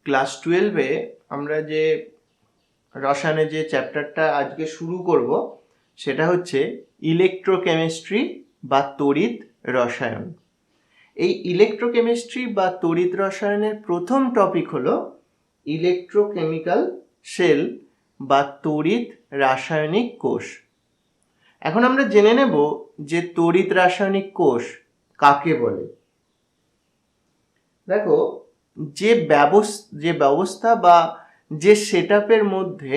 Class 12-এ আমরা যে রসায়নের যে চ্যাপ্টারটা আজকে শুরু করব সেটা হচ্ছে ইলেকট্রোকেমিস্ট্রি বা তড়িৎ রসায়ন। এই ইলেকট্রোকেমিস্ট্রি বা তড়িৎ রসায়নের প্রথম টপিক হলো ইলেকট্রোকেমিক্যাল সেল বা তড়িৎ রাসায়নিক কোষ। এখন আমরা জেনে নেব যে তড়িৎ রাসায়নিক কোষ কাকে বলে। দেখো, যে ব্যবস্থা বা যে সেটআপের মধ্যে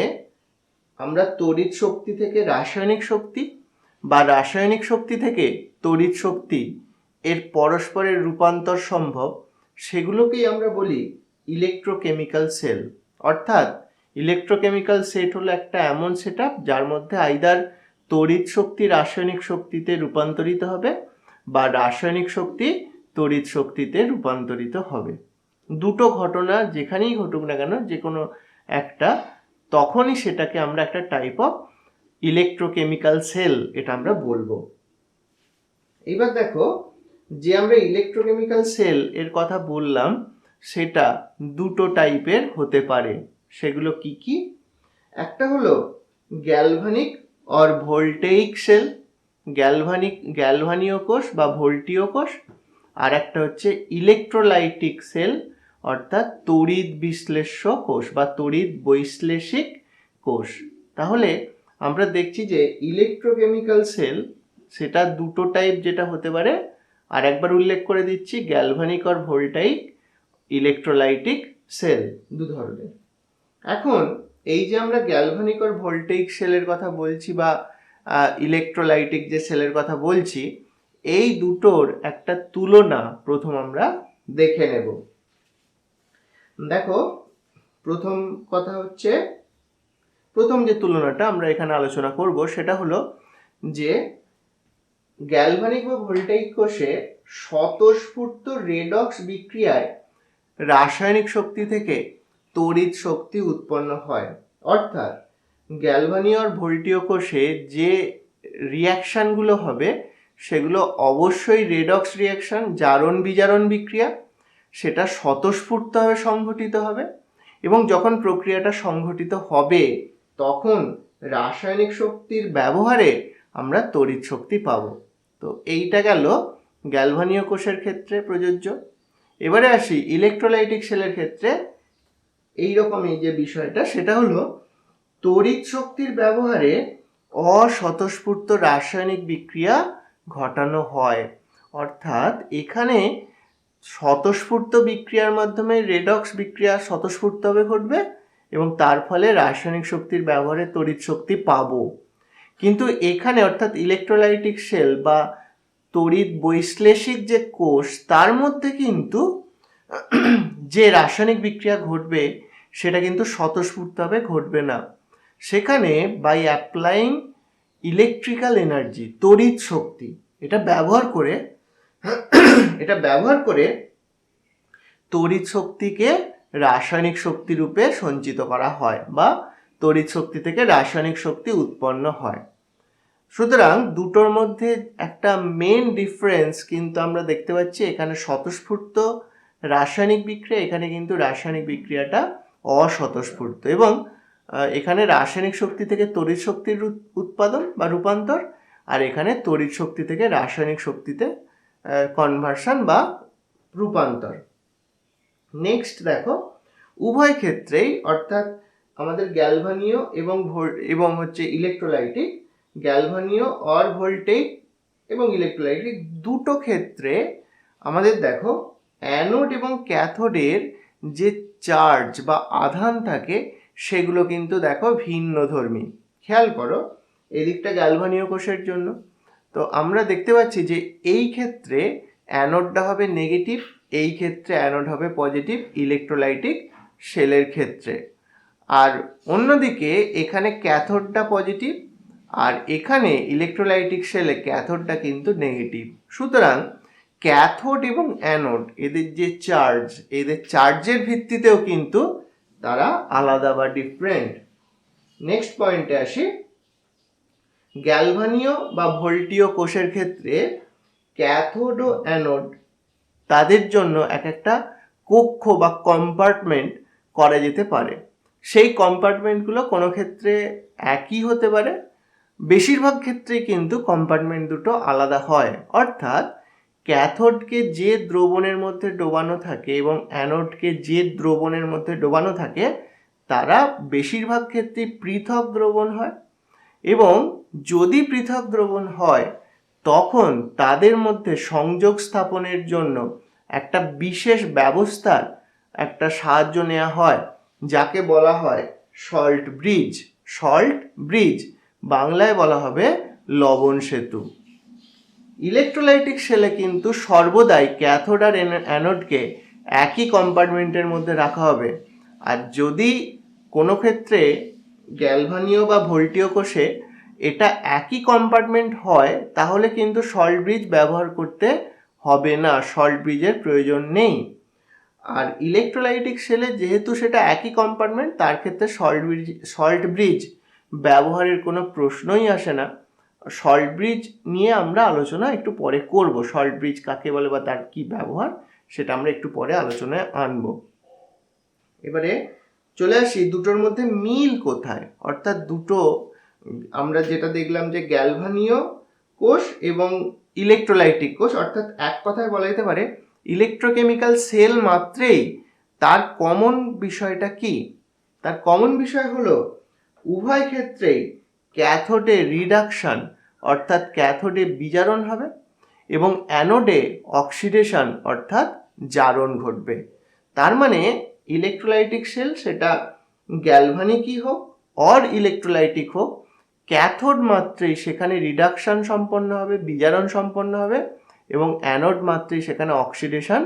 আমরা তড়িৎ শক্তি থেকে রাসায়নিক শক্তি বা রাসায়নিক শক্তি থেকে তড়িৎ শক্তি এর পরস্পরের রূপান্তর সম্ভব, সেগুলোকেই আমরা বলি ইলেকট্রোকেমিক্যাল সেল। অর্থাৎ ইলেকট্রোকেমিক্যাল সেট হলো একটা এমন সেটআপ যার মধ্যে আইদার তড়িৎ শক্তি রাসায়নিক শক্তিতে রূপান্তরিত হবে বা রাসায়নিক শক্তি তড়িৎ শক্তিতে রূপান্তরিত হবে। দুটো ঘটনা যেখানেই ঘটুক না কেন, যে কোনো একটা, তখনই সেটাকে আমরা একটা টাইপ অফ ইলেকট্রোকেমিক্যাল সেল এটা আমরা বলবো। এবার দেখো, যে আমরা ইলেকট্রোকেমিক্যাল সেল এর কথা বললাম সেটা দুটো টাইপের হতে পারে। সেগুলো কি কি? একটা হলো গ্যালভানিক অর ভোল্টেইক সেল, গ্যালভানীয় কোষ বা ভোল্টীয় কোষ। আর একটা হচ্ছে ইলেকট্রোলাইটিক সেল, অর্থাৎ তড়িৎ বিশ্লেষ্য কোষ বা তড়িৎ বৈশ্লেষিক কোষ। তাহলে আমরা দেখছি যে ইলেকট্রোকেমিক্যাল সেল সেটা দুটো টাইপ যেটা হতে পারে, আর একবার উল্লেখ করে দিচ্ছি, গ্যালভানিক আর ভোল্টাইক, ইলেকট্রোলাইটিক সেল দু ধরনের। এখন এই যে আমরা গ্যালভানিক আর ভোল্টাইক সেলের কথা বলছি বা ইলেকট্রোলাইটিক যে সেলের কথা বলছি, এই দুটোর একটা তুলনা প্রথম আমরা দেখে নেব। দেখো, প্রথম কথা হচ্ছে, প্রথম যে তুলনাটা আমরা এখানে আলোচনা করব সেটা হলো যে গ্যালভানিক বা ভোল্টাইক কোষে স্বতঃস্ফূর্ত রেডক্স বিক্রিয়ায় রাসায়নিক শক্তি থেকে তড়িৎ শক্তি উৎপন্ন হয়। অর্থাৎ গ্যালভানীয় আর ভোল্টীয় কোষে যে রিয়াকশানগুলো হবে সেগুলো অবশ্যই রেডক্স রিয়াকশান, জারণ বিজারণ বিক্রিয়া, সেটা স্বতঃস্ফূর্তভাবে সংঘটিত হবে। এবং যখন প্রক্রিয়াটা সংঘটিত হবে তখন রাসায়নিক শক্তির ব্যবহারে আমরা তড়িৎ শক্তি পাব। তো এইটা গেল গ্যালভানীয় কোষের ক্ষেত্রে প্রযোজ্য। এবারে আসি ইলেকট্রোলাইটিক সেলের ক্ষেত্রে। এইরকমই যে বিষয়টা সেটা হলো তড়িৎ শক্তির ব্যবহারে অস্বতঃস্ফূর্ত রাসায়নিক বিক্রিয়া ঘটানো হয়। অর্থাৎ এখানে স্বতঃস্ফূর্ত বিক্রিয়ার মাধ্যমে রেডক্স বিক্রিয়া স্বতঃস্ফূর্তভাবে ঘটবে এবং তার ফলে রাসায়নিক শক্তির ব্যবহারে তড়িৎ শক্তি পাবো। কিন্তু এখানে অর্থাৎ ইলেকট্রোলাইটিক সেল বা তড়িৎ বৈশ্লেষিক যে কোষ, তার মধ্যে কিন্তু যে রাসায়নিক বিক্রিয়া ঘটবে সেটা কিন্তু স্বতঃস্ফূর্তভাবে ঘটবে না। সেখানে বাই অ্যাপ্লাইং ইলেকট্রিক্যাল এনার্জি, তড়িৎ শক্তি, এটা ব্যবহার করে তড়িৎ শক্তিকে রাসায়নিক শক্তি রূপে সঞ্চিত করা হয় বা তড়িৎ শক্তি থেকে রাসায়নিক শক্তি উৎপন্ন হয়। সুতরাং দুটোর মধ্যে একটা মেন ডিফারেন্স কিন্তু আমরা দেখতে পাচ্ছি, এখানে স্বতঃস্ফূর্ত রাসায়নিক বিক্রিয়া, এখানে কিন্তু রাসায়নিক বিক্রিয়াটা অস্বতঃস্ফূর্ত, এবং এখানে রাসায়নিক শক্তি থেকে তড়িৎ শক্তির উৎপাদন বা রূপান্তর, আর এখানে তড়িৎ শক্তি থেকে রাসায়নিক শক্তিতে কনভার্সন বা রূপান্তর। নেক্সট দেখো, উভয় ক্ষেত্রেই অর্থাৎ আমাদের গ্যালভানীয় এবং হচ্ছে ইলেকট্রোলাইটিক, গ্যালভানীয় অর ভোল্টেইক এবং ইলেকট্রোলাইটিক দুটো ক্ষেত্রে আমাদের দেখো অ্যানোড এবং ক্যাথোডের যে চার্জ বা আধান থাকে সেগুলো কিন্তু দেখো ভিন্নধর্মী। খেয়াল করো, এদিকটা গ্যালভানীয় কোষের জন্য, তো আমরা দেখতে পাচ্ছি যে এই ক্ষেত্রে অ্যানোডটা হবে নেগেটিভ, এই ক্ষেত্রে অ্যানোড হবে পজিটিভ ইলেকট্রোলাইটিক সেলের ক্ষেত্রে। আর অন্যদিকে এখানে ক্যাথোডটা পজিটিভ আর এখানে ইলেকট্রোলাইটিক সেলে ক্যাথোডটা কিন্তু নেগেটিভ। সুতরাং ক্যাথোড এবং অ্যানোড এদের যে চার্জ, এদের চার্জের ভিত্তিতেও কিন্তু তারা আলাদা বা ডিফারেন্ট। নেক্সট পয়েন্টে আসি, গ্যালভানীয় বা ভোল্টীয় কোষের ক্ষেত্রে ক্যাথোড ও অ্যানোড তাদের জন্য এক একটা কক্ষ বা কম্পার্টমেন্ট করা যেতে পারে। সেই কম্পার্টমেন্টগুলো কোনো ক্ষেত্রে একই হতে পারে, বেশিরভাগ ক্ষেত্রেই কিন্তু কম্পার্টমেন্ট দুটো আলাদা হয়। অর্থাৎ ক্যাথোডকে যে দ্রবণের মধ্যে ডোবানো থাকে এবং অ্যানোডকে যে দ্রবণের মধ্যে ডোবানো থাকে তারা বেশিরভাগ ক্ষেত্রে পৃথক দ্রবণ হয়, এবং যদি পৃথক দ্রবণ হয় তখন তাদের মধ্যে সংযোগ স্থাপনের জন্য একটা বিশেষ ব্যবস্থার একটা সাহায্য নেওয়া হয়, যাকে বলা হয় সল্ট ব্রিজ। সল্ট ব্রিজ বাংলায় বলা হবে লবণ সেতু। ইলেকট্রোলাইটিক সেলে কিন্তু সর্বদাই ক্যাথোড আর অ্যানোডকে একই কম্পার্টমেন্টের মধ্যে রাখা হবে। আর যদি কোনো ক্ষেত্রে গ্যালভানীয় বা ভোল্টীয় কোষে এটা একই কম্পার্টমেন্ট হয় তাহলে কিন্তু সল্ট ব্রিজ ব্যবহার করতে হবে না, সল্ট ব্রিজের প্রয়োজন নেই। আর ইলেকট্রোলাইটিক সেলে যেহেতু সেটা একই কম্পার্টমেন্ট, তার ক্ষেত্রে সল্ট ব্রিজ ব্যবহারের কোনো প্রশ্নই আসে না। সল্ট ব্রিজ নিয়ে আমরা আলোচনা একটু পরে করব, সল্ট ব্রিজ কাকে বলে বা তার কি ব্যবহার সেটা আমরা একটু পরে আলোচনায় আনব। এবারে চলে আসি দুটোর মধ্যে মিল কোথায়। অর্থাৎ দুটো আমরা যেটা দেখলাম যে গ্যালভানীয় কোষ এবং ইলেকট্রোলাইটিক কোষ, অর্থাৎ এক কথায় বলা যেতে পারে ইলেকট্রোকেমিক্যাল সেল মাত্রেই তার কমন বিষয়টা কি? তার কমন বিষয় হলো উভয় ক্ষেত্রেই ক্যাথোডে রিডাকশন অর্থাৎ ক্যাথোডে বিজারণ হবে এবং অ্যানোডে অক্সিডেশন অর্থাৎ জারণ ঘটবে। তার মানে ইলেকট্রোলাইটিক সেল সেটা গ্যালভানিকই হোক অর ইলেকট্রোলাইটিক হোক, ক্যাথোড মাত্রেই সেখানে রিডাকশন সম্পন্ন হবে, বিজারণ সম্পন্ন হবে, এবং অ্যানোড মাত্রেই সেখানে অক্সিডেশন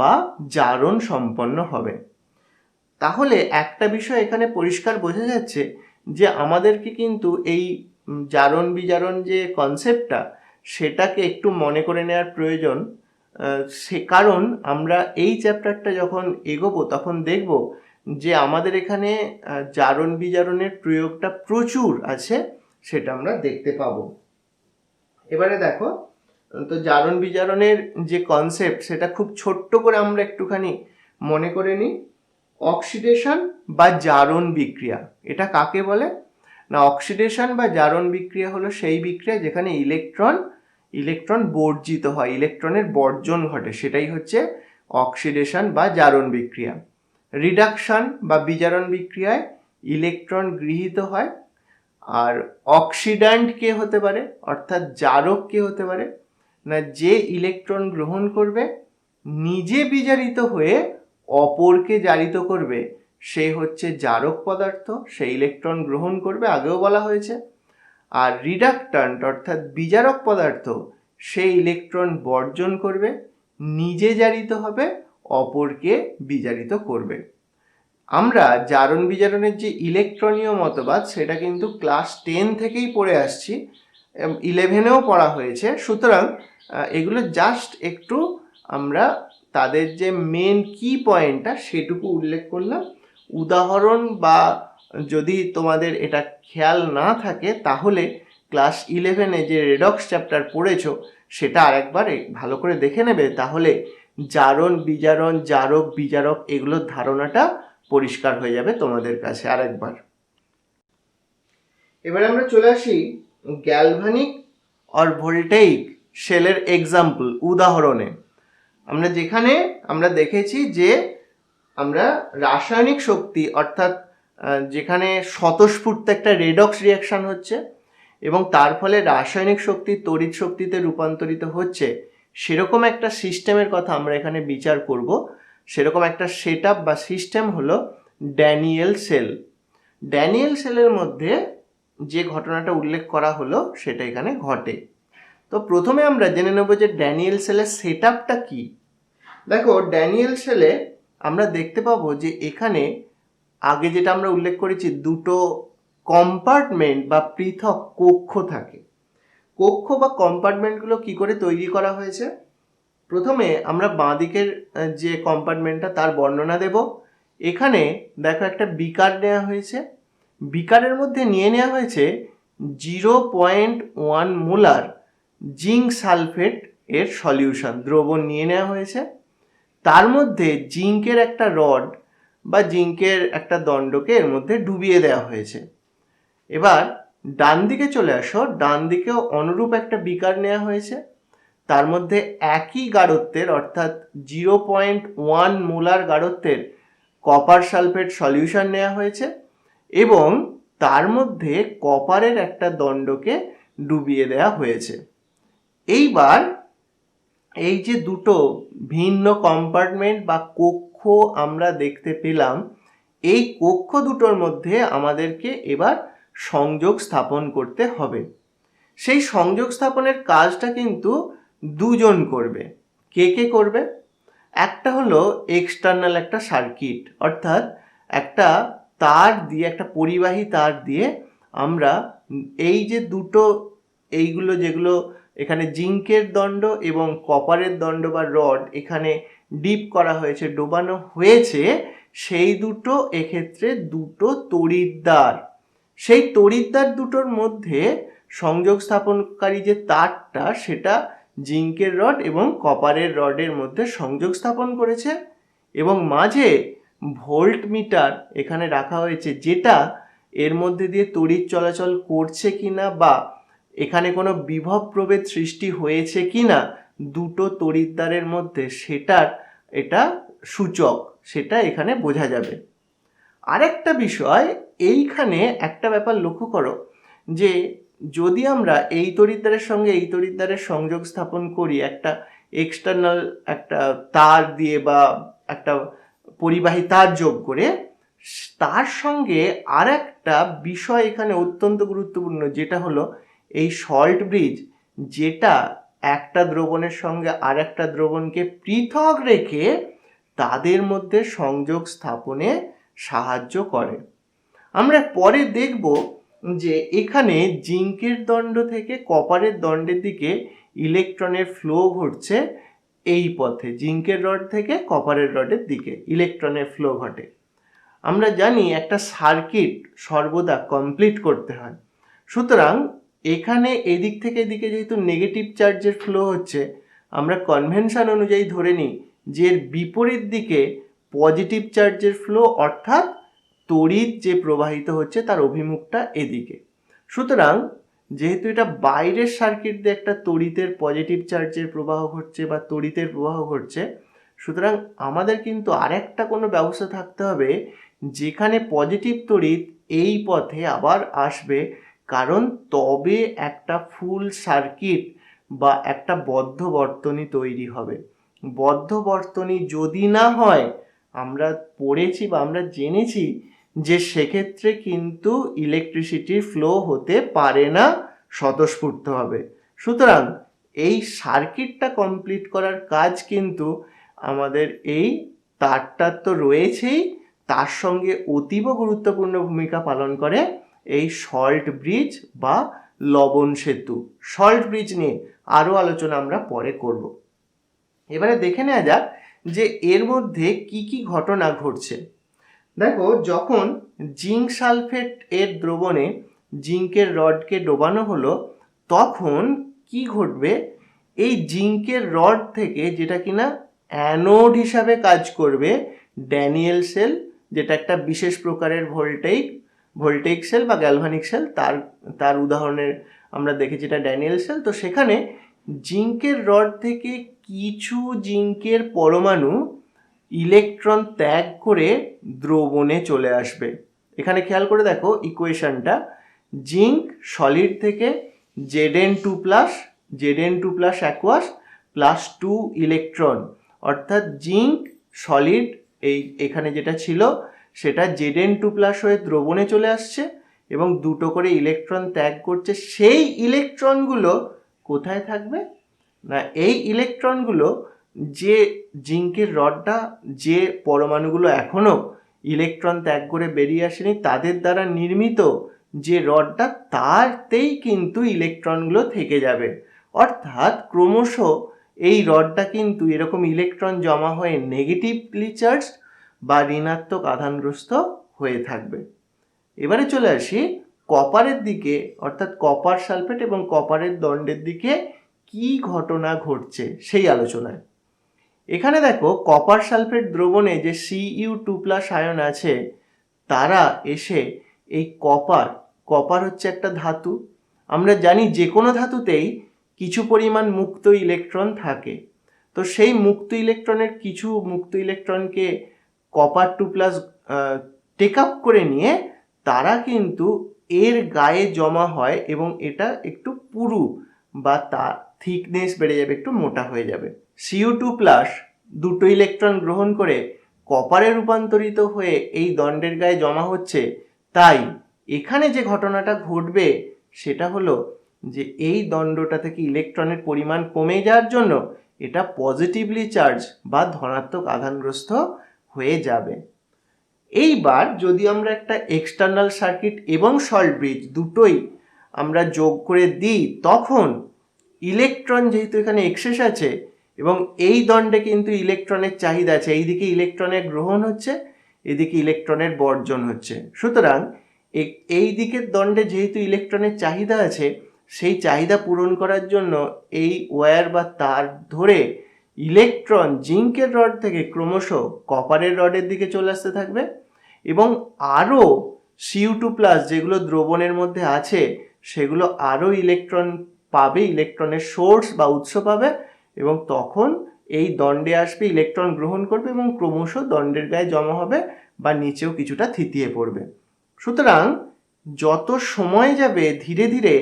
বা জারণ সম্পন্ন হবে। তাহলে একটা বিষয় এখানে পরিষ্কার বোঝা যাচ্ছে যে আমাদেরকে কিন্তু এই জারণ বিজারণ যে কনসেপ্টটা সেটাকে একটু মনে করে নেওয়ার প্রয়োজন। সে কারণ আমরা এই চ্যাপ্টারটা যখন এগোবো তখন দেখব যে আমাদের এখানে জারণ বিজারণের প্রয়োগটা প্রচুর আছে, সেটা আমরা দেখতে পাবো। এবারে দেখো, তো জারণ বিজারণের যে কনসেপ্ট সেটা খুব ছোট্ট করে আমরা একটুখানি মনে করে নিই। অক্সিডেশন বা জারণ বিক্রিয়া, এটা কাকে বলে না? অক্সিডেশন বা জারণ বিক্রিয়া হলো সেই বিক্রিয়া যেখানে ইলেকট্রন বর্জিত হয়, ইলেকট্রনের বর্জন ঘটে, সেটাই হচ্ছে অক্সিডেশন বা জারণ বিক্রিয়া। রিডাকশন বা বিজারণ বিক্রিয়ায় ইলেকট্রন গৃহীত হয়। আর অক্সিড্যান্ট কে হতে পারে, অর্থাৎ জারক কে হতে পারে না? যে ইলেকট্রন গ্রহণ করবে, নিজে বিজারিত হয়ে অপরকে জারিত করবে, সে হচ্ছে জারক পদার্থ, সে ইলেকট্রন গ্রহণ করবে, আগেও বলা হয়েছে। আর রিডাক্ট্যান্ট অর্থাৎ বিজারক পদার্থ, সে ইলেকট্রন বর্জন করবে, নিজে জারিত হবে, অপরকে বিজারিত করবে। আমরা জারণ বিজারণের যে ইলেকট্রনীয় মতবাদ সেটা কিন্তু ক্লাস 10 থেকেই পড়ে আসছি, 11এও পড়া হয়েছে। সুতরাং এগুলো জাস্ট একটু আমরা তাদের যে মেন কি পয়েন্টটা সেটুকু উল্লেখ করলাম। উদাহরণ বা যদি তোমাদের এটা খেয়াল না থাকে তাহলে ক্লাস 11-এ যে রেডক্স চ্যাপ্টার পড়েছো সেটা আরেকবার ভালো করে দেখে নেবে, তাহলে জারণ বিজারণ, জারক বিজারক এগুলোর ধারণাটা পরিষ্কার হয়ে যাবে তোমাদের কাছে আরেকবার। এবারে আমরা চলে আসি গ্যালভানিক আর ভোল্টেইক সেলের এক্সাম্পল, উদাহরণে। যেখানে আমরা দেখেছি যে আমরা রাসায়নিক শক্তি অর্থাৎ যেখানে স্বতঃস্ফূর্ত একটা রেডক্স রিয়াকশন হচ্ছে এবং তার ফলে রাসায়নিক শক্তি তড়িৎ শক্তিতে রূপান্তরিত হচ্ছে, সেরকম একটা সিস্টেমের কথা আমরা এখানে বিচার করব। সেরকম একটা সেটআপ বা সিস্টেম হলো ড্যানিয়েল সেল। ড্যানিয়েল সেলের মধ্যে যে ঘটনাটা উল্লেখ করা হলো সেটা এখানে ঘটে। তো প্রথমে আমরা জেনে নেব যে ড্যানিয়েল সেলের সেটআপটা কি। দেখো, ড্যানিয়েল সেলে আমরা দেখতে পাবো যে এখানে আগে যেটা আমরা উল্লেখ করেছি দুটো কম্পার্টমেন্ট বা পৃথক কক্ষ থাকে। কক্ষ বা কম্পার্টমেন্টগুলো কি করে তৈরি করা হয়েছে? প্রথমে আমরা বাঁ দিকের যে কম্পার্টমেন্টটা তার বর্ণনা দেব। এখানে দেখো একটা বিকার নেওয়া হয়েছে, বিকারের মধ্যে নিয়ে নেওয়া হয়েছে 0.1 মোলার জিঙ্ক সালফেট এর সলিউশন দ্রবণ নিয়ে নেওয়া হয়েছে। তার মধ্যে জিঙ্কের একটা রড বা জিঙ্কের একটা দণ্ডকে এর মধ্যে ডুবিয়ে দেওয়া হয়েছে। এবার ডান দিকে চলে আসো, ডান দিকেও অনুরূপ একটা বিকার নেওয়া হয়েছে, তার মধ্যে একই গাঢ়ত্বের অর্থাৎ 0.1 মোলার গাঢ়ত্বের কপার সালফেট সলিউশন নেওয়া হয়েছে এবং তার মধ্যে কপারের একটা দণ্ডকে ডুবিয়ে দেওয়া হয়েছে। এইবার এই যে দুটো ভিন্ন কম্পার্টমেন্ট বা কক্ষ আমরা দেখতে পেলাম, এই কক্ষ দুটোর মধ্যে আমাদেরকে এবার সংযোগ স্থাপন করতে হবে। সেই সংযোগ স্থাপনের কাজটা কিন্তু দুজন করবে। কে কে করবে? একটা হলো এক্সটার্নাল একটা সার্কিট, অর্থাৎ একটা তার দিয়ে, একটা পরিবাহী তার দিয়ে আমরা এই যে দুটো, এইগুলো যেগুলো এখানে জিঙ্কের দণ্ড এবং কপারের দণ্ড বা রড এখানে ডিপ করা হয়েছে, ডোবানো হয়েছে, সেই দুটো এক্ষেত্রে দুটো তড়িৎদ্বার। সেই তড়িৎদ্বার দুটোর মধ্যে সংযোগ স্থাপনকারী যে তারটা, সেটা জিঙ্কের রড এবং কপারের রডের মধ্যে সংযোগ স্থাপন করেছে এবং মাঝে ভোল্ট মিটার এখানে রাখা হয়েছে, যেটা এর মধ্যে দিয়ে তড়িৎ চলাচল করছে কিনা বা এখানে কোনো বিভব প্রভেদ সৃষ্টি হয়েছে কিনা দুটো তড়িৎদ্বারের মধ্যে, সেটার এটা সূচক, সেটা এখানে বোঝা যাবে। আরেকটা বিষয়, এইখানে একটা ব্যাপার লক্ষ্য করো যে যদি আমরা এই তড়িৎদ্বারের সঙ্গে এই তড়িৎদ্বারের সংযোগ স্থাপন করি একটা এক্সটার্নাল একটা তার দিয়ে বা একটা পরিবাহী তার যোগ করে, তার সঙ্গে আর একটা বিষয় এখানে অত্যন্ত গুরুত্বপূর্ণ, যেটা হলো এই সল্ট ব্রিজ, যেটা একটা দ্রবণের সঙ্গে আর একটা দ্রবণকে পৃথক রেখে তাদের মধ্যে সংযোগ স্থাপনে সাহায্য করে। আমরা পরে দেখব যে এখানে জিঙ্কের দণ্ড থেকে কপারের দণ্ডের দিকে ইলেকট্রনের ফ্লো ঘটছে, এই পথে জিঙ্কের রড থেকে কপারের রডের দিকে ইলেকট্রনের ফ্লো ঘটে। আমরা জানি একটা সার্কিট সর্বদা কমপ্লিট করতে হয়, সুতরাং এখানে এদিক থেকে এদিকে যেহেতু নেগেটিভ চার্জের ফ্লো হচ্ছে, আমরা কনভেনশন অনুযায়ী ধরে নিই যে এর বিপরীত দিকে পজিটিভ চার্জের ফ্লো, অর্থাৎ তড়িৎ যে প্রবাহিত হচ্ছে তার অভিমুখটা এদিকে। সুতরাং যেহেতু এটা বাইরের সার্কিট দিয়ে একটা তড়িতের পজিটিভ চার্জের প্রবাহ ঘটছে বা তড়িতের প্রবাহ ঘটছে, সুতরাং আমাদের কিন্তু আরেকটা কোনো ব্যবস্থা থাকতে হবে যেখানে পজিটিভ তড়িৎ এই পথে আবার আসবে, কারণ তবে একটা ফুল সার্কিট বা একটা বদ্ধ বর্তনী তৈরি হবে। বদ্ধ বর্তনী যদি না হয়, আমরা পড়েছি বা আমরা জেনেছি যে সেক্ষেত্রে কিন্তু ইলেকট্রিসিটির ফ্লো হতে পারে না স্বতঃস্ফূর্তভাবে। সুতরাং এই সার্কিটটা কমপ্লিট করার কাজ কিন্তু আমাদের এই তারটার তো রয়েছেই, তার সঙ্গে অতীব গুরুত্বপূর্ণ ভূমিকা পালন করে এই সল্ট ব্রিজ বা লবণ সেতু। সল্ট ব্রিজ নিয়ে আরও আলোচনা আমরা পরে করব। এবারে দেখে নেওয়া যাক যে এর মধ্যে কি কি ঘটনা ঘটছে। দেখো, যখন জিঙ্ক সালফেট এর দ্রবণে জিঙ্কের রডকে ডোবানো হলো, তখন কি ঘটবে? এই জিঙ্কের রড থেকে, যেটা কিনা অ্যানোড হিসাবে কাজ করবে, ড্যানিয়েল সেল, যেটা একটা বিশেষ প্রকারের ভোল্টেইক সেল বা গ্যালভানিক সেল, তার উদাহরণের আমরা দেখেছি এটা ড্যানিয়েল সেল। তো সেখানে জিঙ্কের রড থেকে কিছু জিঙ্কের পরমাণু ইলেকট্রন ত্যাগ করে দ্রবণে চলে আসবে। এখানে খেয়াল করে দেখো ইকুয়েশনটা, জিঙ্ক সলিড থেকে Zn2+ অ্যাকুয়াস +2 ইলেকট্রন, অর্থাৎ জিঙ্ক সলিড এখানে যেটা ছিল সেটা Zn2+ হয়ে দ্রবণে চলে আসছে এবং দুটো করে ইলেকট্রন ত্যাগ করছে। সেই ইলেকট্রনগুলো কোথায় থাকবে না, এই ইলেকট্রনগুলো যে জিঙ্কের রডটা, যে পরমাণুগুলো এখনো ইলেকট্রন ত্যাগ করে বেরিয়ে আসেনি, তাদের দ্বারা নির্মিত যে রডটা, তারতেই কিন্তু ইলেকট্রনগুলো থেকে যাবে। অর্থাৎ ক্রমশ এই রডটা কিন্তু এরকম ইলেকট্রন জমা হয়ে নেগেটিভলি চার্জ বা ঋণাত্মক আধানগ্রস্ত হয়ে থাকবে। এবারে চলে আসি কপারের দিকে, অর্থাৎ কপার সালফেট এবং কপারের দণ্ডের দিকে কি ঘটনা ঘটছে সেই আলোচনায়। এখানে দেখো কপার সালফেট দ্রবণে যে Cu2+ আয়ন আছে তারা এসে এই কপার হচ্ছে একটা ধাতু, আমরা জানি যে কোনো ধাতুতেই কিছু পরিমাণ মুক্ত ইলেকট্রন থাকে। তো সেই মুক্ত ইলেকট্রনের কিছু মুক্ত ইলেকট্রনকে Copper2+ টেক আপ করে নিয়ে তারা কিন্তু এর গায়ে জমা হয় এবং এটা একটু পুরু বা তার থিকনেস বেড়ে যাবে, একটু মোটা হয়ে যাবে। Cu2+ দুটো ইলেকট্রন গ্রহণ করে কপারে রূপান্তরিত হয়ে এই দণ্ডের গায়ে জমা হচ্ছে। তাই এখানে যে ঘটনাটা ঘটবে সেটা হলো যে এই দণ্ডটা থেকে ইলেকট্রনের পরিমাণ কমে যাওয়ার জন্য এটা পজিটিভলি চার্জ বা ধনাত্মক আধানগ্রস্ত হয়ে যাবে। এইবার যদি আমরা একটা এক্সটার্নাল সার্কিট এবং সল্ট ব্রিজ দুটোই আমরা যোগ করে দিই, তখন ইলেকট্রন যেহেতু এখানে এক্সেস আছে এবং এই দণ্ডে কিন্তু ইলেকট্রনের চাহিদা আছে, এইদিকে ইলেকট্রনের গ্রহণ হচ্ছে, এদিকে ইলেকট্রনের বর্জন হচ্ছে। সুতরাং এই দিকের দণ্ডে যেহেতু ইলেকট্রনের চাহিদা আছে, সেই চাহিদা পূরণ করার জন্য এই ওয়্যার বা তার ধরে ইলেকট্রন জিঙ্কের রড থেকে ক্রমশ কপারের রডের দিকে চলে আসতে থাকবে এবং আরও Cu2+ যেগুলো দ্রবণের মধ্যে আছে সেগুলো আরও ইলেকট্রন পাবে, ইলেকট্রনের সোর্স বা উৎস পাবে এবং তখন এই দণ্ডে আসবে, ইলেকট্রন গ্রহণ করবে এবং ক্রমশ দণ্ডের গায়ে জমা হবে বা নিচেও কিছুটা থিতিয়ে পড়বে। সুতরাং যত সময় যাবে ধীরে ধীরে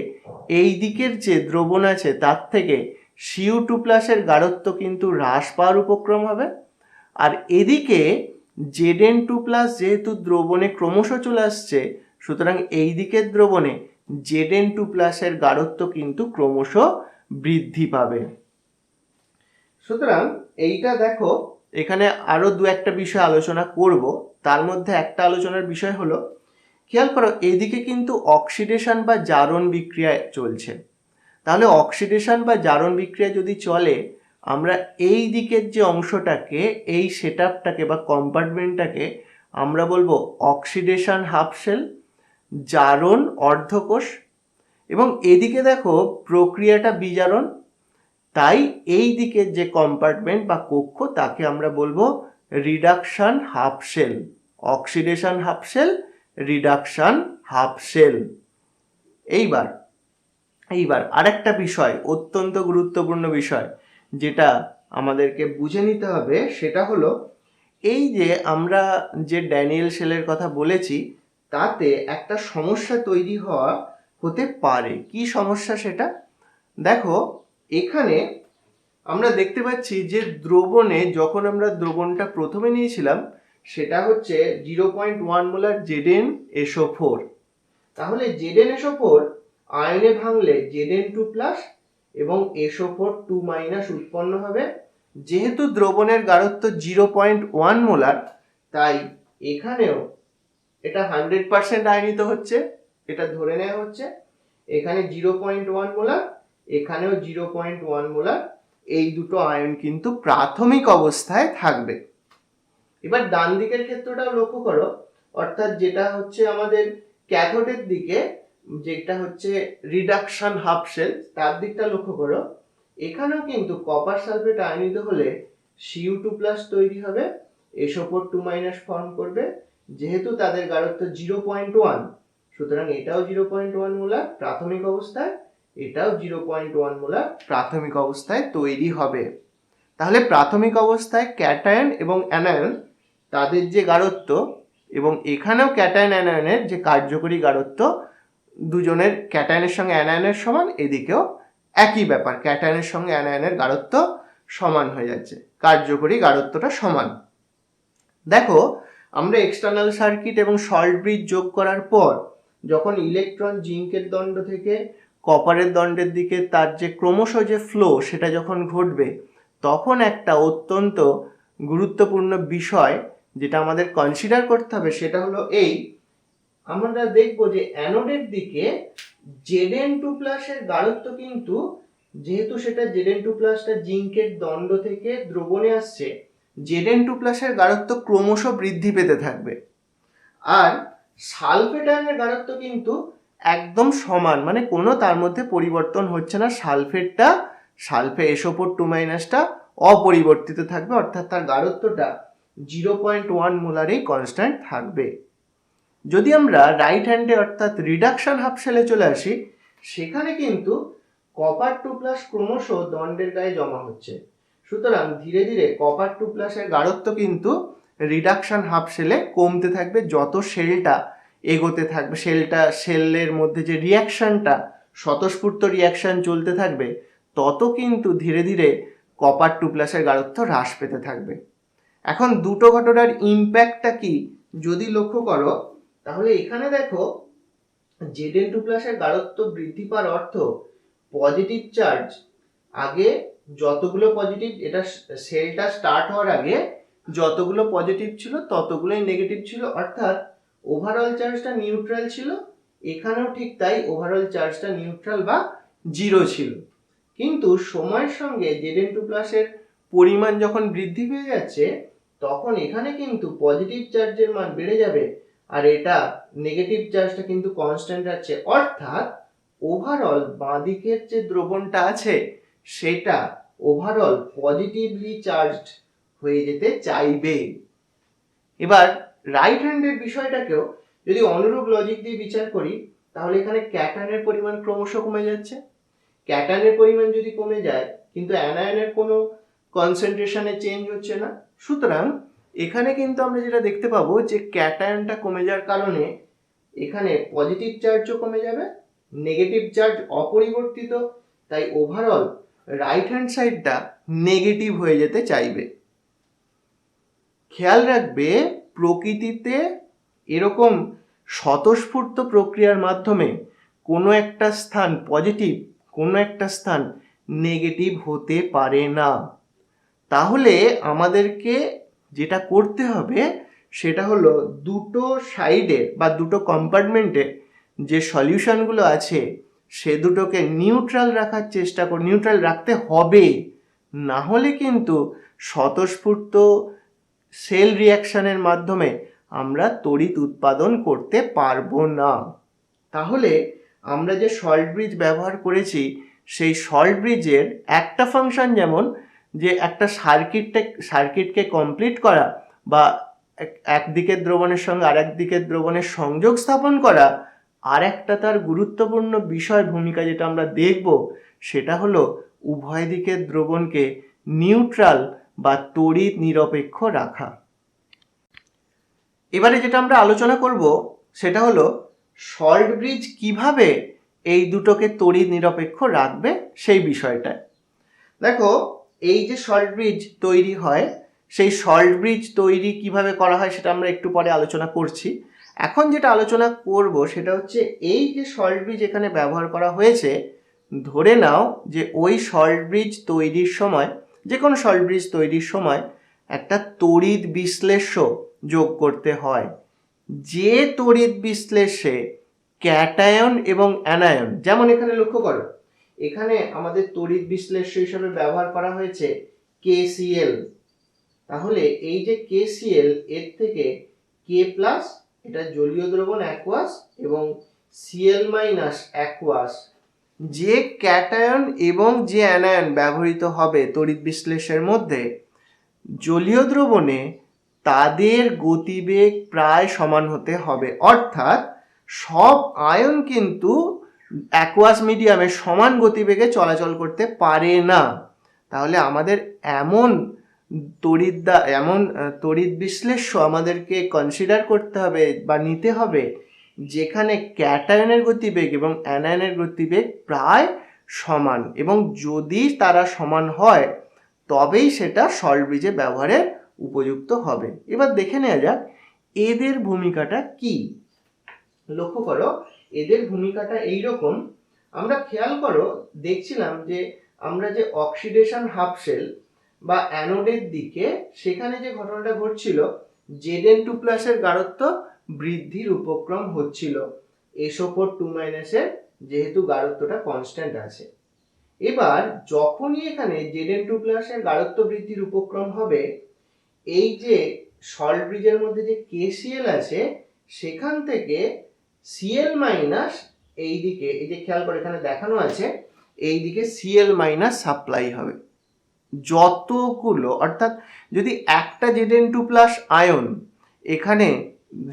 এই দিকের যে দ্রবণ আছে তার থেকে Cu2+ এর গাঢ়ত্ব কিন্তু হ্রাস পাওয়ার উপক্রম হবে, আর এদিকে Zn2+ যেহেতু দ্রবণে ক্রমশ চলে আসছে, সুতরাং এই দিকের দ্রবণে Zn2+ এর গাঢ়ত্ব কিন্তু ক্রমশ বৃদ্ধি পাবে। সুতরাং এইটা দেখো, এখানে আরো দু একটা বিষয় আলোচনা করব। তার মধ্যে একটা আলোচনার বিষয় হলো, খেয়াল করো এদিকে কিন্তু অক্সিডেশন বা জারণ বিক্রিয়া চলছে। তাহলে অক্সিডেশন বা জারণ বিক্রিয়া যদি চলে, আমরা এই দিকের যে অংশটাকে, এই সেটআপটাকে বা কম্পার্টমেন্টটাকে আমরা বলবো অক্সিডেশন হাফ শেল, জারণ অর্ধকোষ, এবং এদিকে দেখো প্রক্রিয়াটা বিজারণ। তাই এই দিকের যে কম্পার্টমেন্ট বা কক্ষ তাকে আমরা বলবো reduction half cell, oxidation half cell, reduction half cell. এইবার আরেকটা বিষয়, অত্যন্ত গুরুত্বপূর্ণ বিষয় যেটা আমাদেরকে বুঝে নিতে হবে, সেটা হলো এই যে আমরা যে ড্যানিয়েল শেলের কথা বলেছি তাতে একটা সমস্যা তৈরি হতে পারে। কি সমস্যা সেটা দেখো, এখানে আমরা দেখতে পাচ্ছি যে দ্রবণে যখন আমরা দ্রবণটা প্রথমে নিয়েছিলাম সেটা হচ্ছে 0.1 মোলার ZnSO4। তাহলে ZnSO4 আয়নে ভাঙলে Zn2+ এবং SO4 2- উৎপন্ন হবে। যেহেতু দ্রবণের গাঢ়ত্ব 0.1 মোলার, তাই এখানেও এটা 100% আয়নিত হচ্ছে, এটা ধরে নেওয়া হচ্ছে। এখানে 0.1 মোলার, এখানেও 0.1 মোলার, এই দুটো আয়ন কিন্তু প্রাথমিক অবস্থায় থাকবে। এবার ডান দিকের ক্ষেত্রটাও লক্ষ্য করো, অর্থাৎ যেটা হচ্ছে আমাদের ক্যাথোডের দিকে, যেটা হচ্ছে রিডাকশন হাফ শেল, তার দিকটা লক্ষ্য করো। এখানেও কিন্তু কপার সালফেট আয়নিত হলে Cu2+ তৈরি হবে, SO4 2- ফর্ম করবে। যেহেতু তাদের গাঢ়ত্ব 0.1, সুতরাং এটাও 0.1 মোলার প্রাথমিক অবস্থায়, এটাও 0.1 মোলার প্রাথমিক অবস্থায় তৈরি হবে। তাহলে প্রাথমিক অবস্থায় ক্যাটায়ন এবং অ্যানায়ন তাদের যে গাঢ়ত্ব, এবং এখানেও ক্যাটায়ন অ্যানায়নের যে কার্যকরী গাঢ়ত্ব, দুজনের ক্যাটায়নের সঙ্গে অ্যানায়নের সমান, এদিকেও একই ব্যাপার, ক্যাটায়নের সঙ্গে অ্যানায়নের গাঢ়ত্ব সমান হয়ে যাচ্ছে, কার্যকরী গাঢ়ত্বটা সমান। দেখো আমরা এক্সটার্নাল সার্কিট এবং সল্ট ব্রিজ যোগ করার পর যখন ইলেকট্রন জিঙ্কের দণ্ড থেকে কপারের দণ্ডের দিকে তার যে ক্রমশ যে ফ্লো সেটা যখন ঘটবে, তখন একটা অত্যন্ত গুরুত্বপূর্ণ বিষয় যেটা আমাদের কনসিডার করতে হবে সেটা হলো এই, আমরা দেখবো যে অ্যানোডের দিকে Zn2+ এর গাঢ়ত্ব কিন্তু, যেহেতু সেটা Zn2+টা জিঙ্কের দণ্ড থেকে দ্রবণে আসছে, Zn2+ এর গাঢ়ত্ব ক্রমশ বৃদ্ধি পেতে থাকবে। আর সালফেট আয়নের গাঢ়ত্ব কিন্তু একদম সমান, মানে কোনো তার মধ্যে পরিবর্তন হচ্ছে না। সালফে SO4 2- অপরিবর্তিত থাকবে, অর্থাৎ তার গাঢ়ত্বটা 0.1 মোলারেই কনস্ট্যান্ট থাকবে। যদি আমরা রাইট হ্যান্ডে অর্থাৎ রিডাকশন হাফ শেলে চলে আসি, সেখানে কিন্তু কপার 2+ ক্রমশ দণ্ডের গায়ে জমা হচ্ছে। সুতরাং ধীরে ধীরে কপার 2+ এর গাঢ়ত্ব কিন্তু রিডাকশন হাফ শেলে কমতে থাকবে। যত শেলটা এগোতে থাকবে, শেলের মধ্যে যে রিয়াকশনটা, স্বতঃস্ফূর্ত রিয়াকশন চলতে থাকবে, তত কিন্তু ধীরে ধীরে কপার 2+ এর গাঢ়ত্ব হ্রাস পেতে থাকবে। এখন দুটো ঘটনার ইম্প্যাক্টটা কি যদি লক্ষ্য করো, তাহলে এখানে দেখো Zn2+ এর গাঢ়ত্ব বৃদ্ধি পাওয়ার অর্থ পজিটিভ চার্জ আগে যতগুলো পজিটিভ, এটা সেলটা স্টার্ট হওয়ার আগে যতগুলো পজিটিভ ছিল ততগুলোই নেগেটিভ ছিল, অর্থাৎ ওভারঅল চার্জটা নিউট্রাল ছিল। এখানেও ঠিক তাই, ওভারঅল চার্জটা নিউট্রাল বা জিরো ছিল। কিন্তু সময়ের সঙ্গে Zn2+ এর পরিমাণ যখন বৃদ্ধি পেয়ে যাচ্ছে, তখন এখানে কিন্তু পজিটিভ চার্জের মান বেড়ে যাবে, আর এটা নেগেটিভ চার্জটা কিন্তু কনস্ট্যান্ট আছে। অর্থাৎ ওভারঅল বাঁদিকের যে দ্রবণটা আছে সেটা ওভারঅল পজিটিভলি চার্জড হয়ে যেতে চাইবে। এবার রাইট হ্যান্ডের বিষয়টাকেও যদি অনুরূপ লজিক দিয়ে বিচার করি, তাহলে এখানে ক্যাটায়নের পরিমাণ ক্রমশ কমে যাচ্ছে। ক্যাটায়নের পরিমাণ যদি কমে যায়, কিন্তু অ্যানায়নের কোনো কনসেন্ট্রেশনে চেঞ্জ হচ্ছে না। সুতরাং এখানে কিন্তু আমরা যেটা দেখতে পাবো যে ক্যাটায়নটা কমে যাওয়ার কারণে এখানে পজিটিভ চার্জও কমে যাবে, নেগেটিভ চার্জ অপরিবর্তিত, তাই ওভারঅল রাইট হ্যান্ড সাইডটা নেগেটিভ হয়ে যেতে চাইবে। খেয়াল রাখবে, প্রকৃতিতে এরকম স্বতঃস্ফূর্ত প্রক্রিয়ার মাধ্যমে কোনো একটা স্থান পজিটিভ, কোনো একটা স্থান নেগেটিভ হতে পারে না। তাহলে আমাদেরকে যেটা করতে হবে সেটা হলো দুটো সাইডে বা দুটো কম্পার্টমেন্টে যে সলিউশনগুলো আছে সে দুটোকে নিউট্রাল রাখার চেষ্টা কর, নিউট্রাল রাখতে হবে। না হলে কিন্তু স্বতঃস্ফূর্ত সেল রিয়াকশনের মাধ্যমে আমরা তড়িৎ উৎপাদন করতে পারবো না। তাহলে আমরা যে সল্ট ব্রিজ ব্যবহার করেছি, সেই সল্ট ব্রিজের একটা ফাংশন যেমন যে একটা সার্কিটকে কমপ্লিট করা বা একদিকের দ্রবণের সঙ্গে আরেক দিকের দ্রবণের সংযোগ স্থাপন করা, আর একটা তার গুরুত্বপূর্ণ বিষয় ভূমিকা যেটা আমরা দেখব সেটা হলো উভয় দিকের দ্রবণকে নিউট্রাল বা তড়িৎ নিরপেক্ষ রাখা। এবারে যেটা আমরা আলোচনা করব সেটা হলো সল্ট ব্রিজ কিভাবে এই দুটোকে তড়িৎ নিরপেক্ষ রাখবে সেই বিষয়টা। দেখো, এই যে সল্ট ব্রিজ তৈরি হয়, সেই সল্ট ব্রিজ তৈরি কিভাবে করা হয় সেটা আমরা একটু পরে আলোচনা করছি। এখন যেটা আলোচনা করব সেটা হচ্ছে এই যে সল্ট ব্রিজ এখানে ব্যবহার করা হয়েছে, ধরে নাও যে ওই সল্ট ব্রিজ তৈরির সময়, যে কোনো সল্ট ব্রিজ তৈরির সময় একটা তড়িৎ বিশ্লেষ্য যোগ করতে হয়। যে তড়িৎ বিশ্লেষ্যে ক্যাটায়ন এবং অ্যানায়ন, যেমন এখানে লক্ষ্য করো, এখানে আমাদের তড়িৎ বিশ্লেষ্য হিসেবে ব্যবহার করা হয়েছে KCl। তাহলে এই যে KCl, এর থেকে K+, এটা জলীয় দ্রবণ অ্যাকুয়াস, এবং Cl- অ্যাকুয়াস, যে ক্যাটায়ন এবং যে অ্যানায়ন ব্যবহৃত হবে তড়িৎ বিশ্লেষের মধ্যে, জলীয় দ্রবণে তাদের গতিবেগ প্রায় সমান হতে হবে। অর্থাৎ সব আয়ন কিন্তু অ্যাকুয়াস মিডিয়ামে সমান গতিবেগে চলাচল করতে পারে না। তাহলে আমাদের এমন তড়িৎ বিশ্লেষ্য আমাদেরকে কনসিডার করতে হবে বা নিতে হবে যেখানে ক্যাটায়নের গতিবেগ এবং অ্যানায়নের গতিবেগ প্রায় সমান, এবং যদি তারা সমান হয় তবেই সেটা সল্ট ব্রিজে ব্যবহারের উপযুক্ত হবে। এবার দেখে নেওয়া যাক এদের ভূমিকাটা কি। লক্ষ্য করো, এদের ভূমিকাটা এইরকম। আমরা খেয়াল করো, দেখছিলাম যে আমরা যে অক্সিডেশন হাফ শেল বা অ্যানোডের দিকে, সেখানে যে ঘটনাটা ঘটছিল, Zn2+ এর গাঢ়ত্ব বৃদ্ধির উপক্রম হচ্ছিল SO4 এর, যেহেতু গাঢ়ত্বটা কনস্ট্যান্ট আছে। এবার যখনই এখানে Zn2+ এর গাঢ়ত্ব বৃদ্ধির উপক্রম হবে, এই যে সল্ট ব্রিজের মধ্যে যে KCl আছে সেখান থেকে Cl- এই দিকে, এই যে খেয়াল করে এখানে দেখানো আছে, এই দিকে Cl- সাপ্লাই হবে। যতগুলো, অর্থাৎ যদি একটা Zn2+ আয়ন এখানে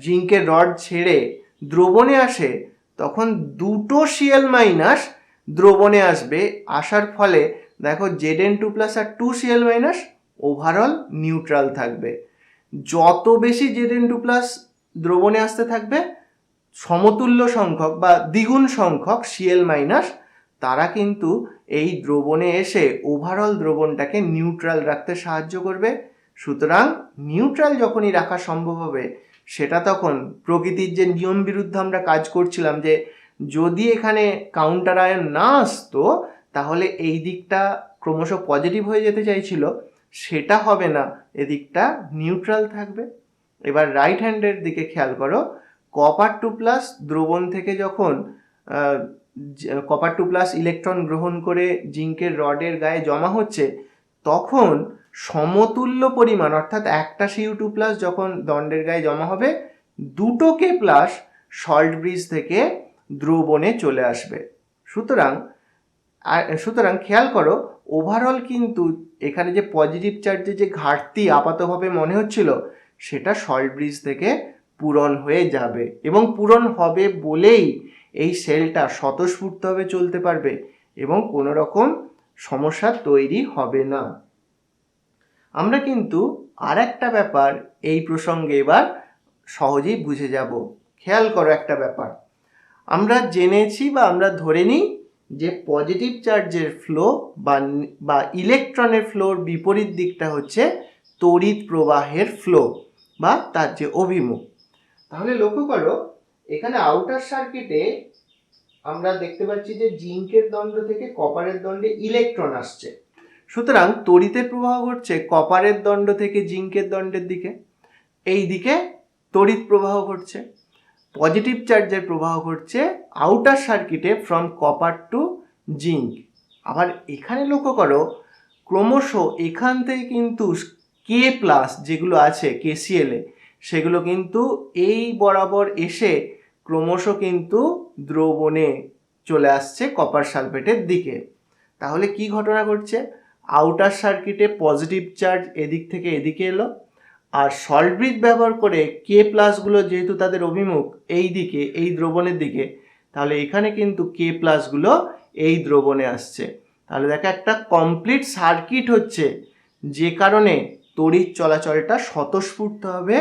জিঙ্কের রড ছেড়ে দ্রবণে আসে, তখন দুটো Cl- দ্রবণে আসবে। আসার ফলে দেখো Zn2+ আর 2Cl- ওভারঅল নিউট্রাল থাকবে। যত বেশি Zn2+ দ্রবণে আসতে থাকবে, সমতুল্য সংখ্যক বা দ্বিগুণ সংখ্যক Cl- তারা কিন্তু এই দ্রবণে এসে ওভারঅল দ্রবণটাকে নিউট্রাল রাখতে সাহায্য করবে। সুতরাং নিউট্রাল যখনই রাখা সম্ভব হবে, সেটা তখন প্রকৃতির যে নিয়ম বিরুদ্ধে আমরা কাজ করছিলাম, যে যদি এখানে কাউন্টার আয়ন না আসতো তাহলে এই দিকটা ক্রমশ পজিটিভ হয়ে যেতে চাইছিল, সেটা হবে না, এদিকটা নিউট্রাল থাকবে। এবার রাইট হ্যান্ডের দিকে খেয়াল করো, Copper2+ দ্রবণ থেকে যখন Copper2+ ইলেকট্রন গ্রহণ করে জিঙ্কের রডের গায়ে জমা হচ্ছে, তখন সমতুল্য পরিমাণ, অর্থাৎ একটা Cu2+ যখন দণ্ডের গায়ে জমা হবে, দুটো K+ সল্ট ব্রিজ থেকে দ্রবণে চলে আসবে। সুতরাং খেয়াল করো, ওভারঅল কিন্তু এখানে যে পজিটিভ চার্জের যে ঘাটতি আপাতভাবে মনে হচ্ছিল, সেটা সল্ট ব্রিজ থেকে পূরণ হয়ে যাবে, এবং পূরণ হবে বলেই এই সেলটা স্বতঃস্ফূর্তভাবে চলতে পারবে এবং কোনো রকম সমস্যা তৈরি হবে না। আমরা কিন্তু আর একটা ব্যাপার এই প্রসঙ্গে এবার সহজেই বুঝে যাব। খেয়াল করো একটা ব্যাপার, আমরা জেনেছি বা আমরা ধরে নিই যে পজিটিভ চার্জের ফ্লো বা ইলেকট্রনের ফ্লোর বিপরীত দিকটা হচ্ছে তড়িৎ প্রবাহের ফ্লো বা তার যে অভিমুখ। তাহলে লক্ষ্য করো, এখানে আউটার সার্কিটে আমরা দেখতে পাচ্ছি যে জিঙ্কের দণ্ড থেকে কপারের দণ্ডে ইলেকট্রন আসছে। সুতরাং তড়িতের প্রবাহ ঘটছে কপারের দণ্ড থেকে জিঙ্কের দণ্ডের দিকে, এই দিকে তড়িৎ প্রবাহ ঘটছে। পজিটিভ চার্জের প্রবাহ ঘটছে আউটার সার্কিটে ফ্রম কপার টু জিঙ্ক। আবার এখানে লক্ষ্য করো, ক্রমশ এখান থেকে কিন্তু K+ যেগুলো আছে KCl সেগুলো কিন্তু এই বরাবর এসে ক্রমশ কিন্তু দ্রবণে চলে আসছে কপার সালফেটের দিকে। তাহলে কি ঘটনা ঘটছে, আউটার সার্কিটে পজিটিভ চার্জ এদিক থেকে এদিকে এলো, আর সল্ট ব্রিজ ব্যবহার করে K+গুলো যেহেতু তাদের অভিমুখ এই দিকে, এই দ্রবণের দিকে, তাহলে এখানে কিন্তু K+গুলো এই দ্রবণে আসছে। তাহলে দেখো একটা কমপ্লিট সার্কিট হচ্ছে, যে কারণে তড়িৎ চলাচলটা স্বতঃস্ফূর্তভাবে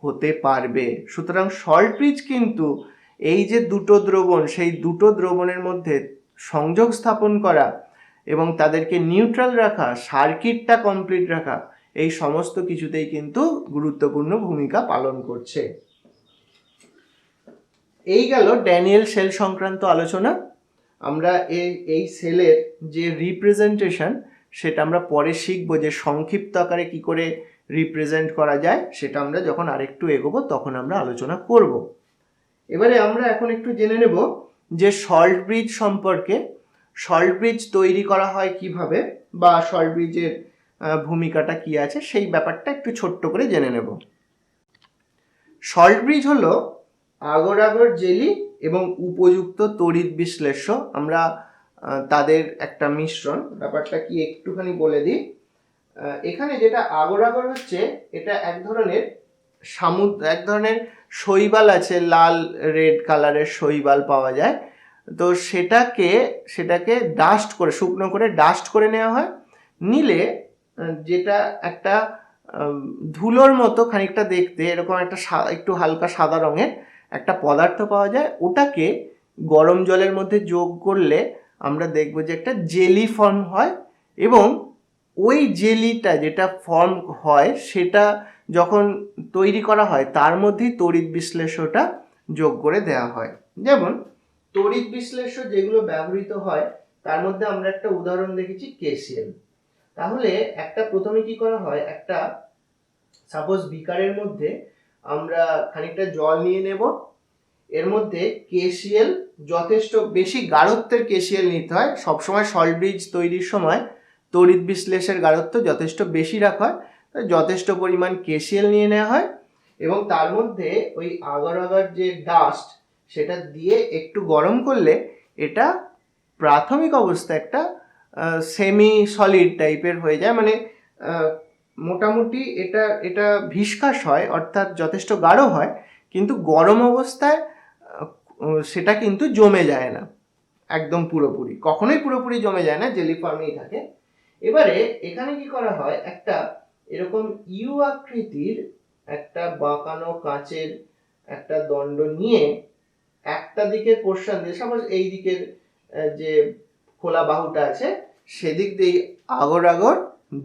হতে পারবে। সুতরাং সল্ট ব্রিজ কিন্তু এই যে দুটো দ্রবণ, সেই দুটো দ্রবণের মধ্যে সংযোগ স্থাপন করা এবং তাদেরকে নিউট্রাল রাখা, সার্কিটটা কমপ্লিট রাখা, এই সমস্ত কিছুতেই কিন্তু গুরুত্বপূর্ণ ভূমিকা পালন করছে। এই গেল ড্যানিয়েল সেল সংক্রান্ত আলোচনা। আমরা এই সেলের যে রিপ্রেজেন্টেশন, সেটা আমরা পরে শিখবো, যে সংক্ষিপ্ত আকারে কি করে রিপ্রেজেন্ট করা যায়, সেটা আমরা যখন আরেকটু এগোবো তখন আমরা আলোচনা করব। এবারে আমরা এখন একটু জেনে নেব যে সল্ট ব্রিজ সম্পর্কে। সল্ট ব্রিজ তৈরি করা হয় কিভাবে, বা সল্ট ব্রিজের ভূমিকাটা কি আছে, সেই ব্যাপারটা একটু ছোট্ট করে জেনে নেব। সল্ট ব্রিজ হলো আগর আগর জেলি এবং উপযুক্ত তড়িৎ বিশ্লেষ্য, আমরা তাদের একটা মিশ্রণ। ব্যাপারটা কি একটুখানি বলে দিই। এখানে যেটা আগর আগর হচ্ছে, এটা এক ধরনের শৈবাল আছে, লাল রেড কালারের শৈবাল পাওয়া যায়। তো সেটাকে ডাস্ট করে, শুকনো করে ডাস্ট করে নেওয়া হয়। নিলে যেটা একটা ধুলোর মতো খানিকটা দেখতে, এরকম একটা একটু হালকা সাদা রঙের একটা পদার্থ পাওয়া যায়। ওটাকে গরম জলের মধ্যে যোগ করলে আমরা দেখব যে একটা জেলি ফর্ম হয়, এবং ওই জেলিটা যেটা ফর্ম হয়, সেটা যখন তৈরি করা হয় তার মধ্যেই তড়িৎ বিশ্লেষ্যটা যোগ করে দেওয়া হয়। যেমন তড়িৎ বিশ্লেষ্য যেগুলো ব্যবহৃত হয়, তার মধ্যে আমরা একটা উদাহরণ দেখেছি KCl। তাহলে একটা প্রথমে কি করা হয়, একটা সাপোজ বিকারের মধ্যে আমরা খানিকটা জল নিয়ে নেব, এর মধ্যে KCl, যথেষ্ট বেশি গাঢ়ত্বের KCl নিতে হয়। সবসময় সল্ট ব্রিজ তৈরির সময় তড়িৎ বিশ্লেষের গাঢ়ত্ব যথেষ্ট বেশি রাখা হয়, যথেষ্ট পরিমাণ KCl নিয়ে নেওয়া হয়, এবং তার মধ্যে ওই আগর আগর যে ডাস্ট, সেটা দিয়ে একটু গরম করলে এটা প্রাথমিক অবস্থায় একটা সেমি সলিড টাইপের হয়ে যায়, মানে মোটামুটি এটা এটা ভিসকাস হয়, অর্থাৎ যথেষ্ট গাঢ় হয়, কিন্তু গরম অবস্থায় সেটা কিন্তু জমে যায় না একদম পুরোপুরি, কখনোই পুরোপুরি জমে যায় না, জেলি ফর্মেই থাকে। এবারে এখানে কি করা হয়, একটা এরকম ইউ আকৃতির একটা বাঁকানো কাঁচের একটা দণ্ড নিয়ে একটা দিকের পোর্শন দিয়ে, সাপোজ এই দিকের যে খোলা বাহুটা আছে সেদিক দিয়ে আগর আগর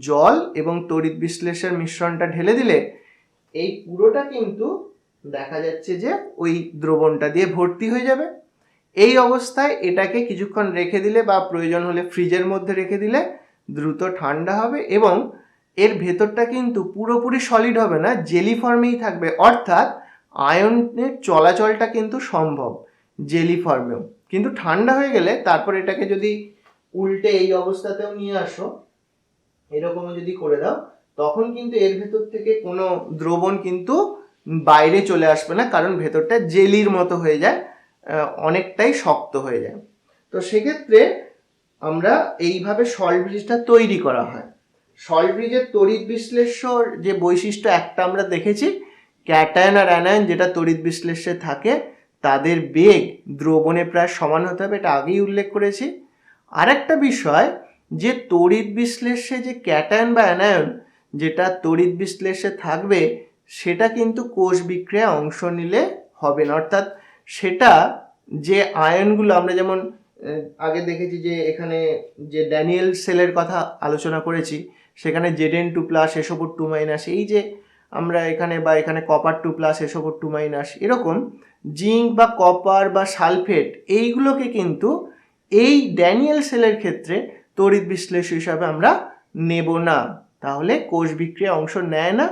জল এবং তড়িৎ বিশ্লেষের মিশ্রণটা ঢেলে দিলে এই পুরোটা কিন্তু দেখা যাচ্ছে যে ওই দ্রবণটা দিয়ে ভর্তি হয়ে যাবে। এই অবস্থায় এটাকে কিছুক্ষণ রেখে দিলে বা প্রয়োজন হলে ফ্রিজের মধ্যে রেখে দিলে দ্রুত ঠান্ডা হবে এবং এর ভেতরটা কিন্তু পুরোপুরি সলিড হবে না, জেলি ফর্মেই থাকবে, অর্থাৎ আয়নের চলাচলটা কিন্তু সম্ভব জেলি ফর্মেও। কিন্তু ঠান্ডা হয়ে গেলে তারপর এটাকে যদি উল্টে এই অবস্থাতেও নিয়ে আসো, এরকমও যদি করে দাও, তখন কিন্তু এর ভেতর থেকে কোনো দ্রবণ কিন্তু বাইরে চলে আসবে না, কারণ ভেতরটা জেলির মতো হয়ে যায়, অনেকটাই শক্ত হয়ে যায়। তো সেক্ষেত্রে আমরা এইভাবে সল্ট ব্রিজটা তৈরি করা হয়। সল্ট ব্রিজের তড়িৎ বিশ্লেষ্যর যে বৈশিষ্ট্য একটা আমরা দেখেছি, ক্যাটায়ন আর অ্যানায়ন যেটা তড়িৎ বিশ্লেষ্যে থাকে তাদের বেগ দ্রবণে প্রায় সমান হতে হবে, এটা আগেই উল্লেখ করেছি। আরেকটা বিষয়, যে তড়িৎ বিশ্লেষ্যে যে ক্যাটায়ন বা অ্যানায়ন যেটা তড়িৎ বিশ্লেষ্যে থাকবে সেটা কিন্তু কোষ বিক্রিয়ায় অংশ নিলে হবে না, অর্থাৎ সেটা যে আয়নগুলো আমরা যেমন আগে দেখেছি যে এখানে যে ড্যানিয়েল সেলের কথা আলোচনা করেছি, সেখানে Zn2+ SO4 2-, এই যে আমরা এখানে বা এখানে Copper2+ SO4 2-, এরকম জিঙ্ক বা কপার বা সালফেট এইগুলোকে কিন্তু এই ড্যানিয়েল সেলের ক্ষেত্রে তড়িৎ বিশ্লেষ্য হিসাবে আমরা নেব না, তাহলে কোষ বিক্রিয়া অংশ নেয় না,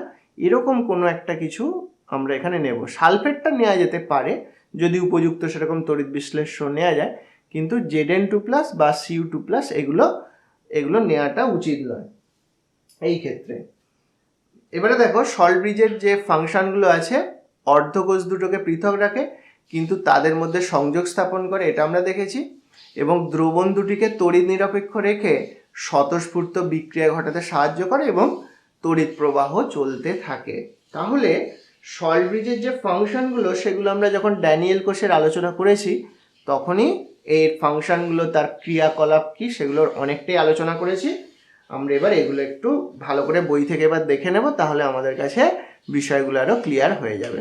এরকম কোনো একটা কিছু আমরা এখানে নেব। সালফেটটা নেওয়া যেতে পারে যদি উপযুক্ত সেরকম তড়িৎ বিশ্লেষ্য নেওয়া যায়, কিন্তু Zn2+ বা Cu2+ এগুলো নেওয়াটা উচিত নয় এই ক্ষেত্রে। এবারে দেখো সল্ট ব্রিজের যে ফাংশনগুলো আছে, অর্ধকোষ দুটোকে পৃথক রাখে কিন্তু তাদের মধ্যে সংযোগ স্থাপন করে, এটা আমরা দেখেছি, এবং দ্রবণ দুটিকে তড়িৎ নিরপেক্ষ রেখে স্বতঃস্ফূর্ত বিক্রিয়া ঘটাতে সাহায্য করে এবং তড়িৎ প্রবাহ চলতে থাকে। তাহলে সল্ট ব্রিজের যে ফাংশনগুলো সেগুলো আমরা যখন ড্যানিয়েল কোষের আলোচনা করেছি তখনই এই ফাংশনগুলো, তার ক্রিয়াকলাপ কি, সেগুলোর অনেকটাই আলোচনা করেছি। আমরা এবার এগুলো একটু ভালো করে বই থেকে এবার দেখে নেব, তাহলে আমাদের কাছে বিষয়গুলো আরও ক্লিয়ার হয়ে যাবে।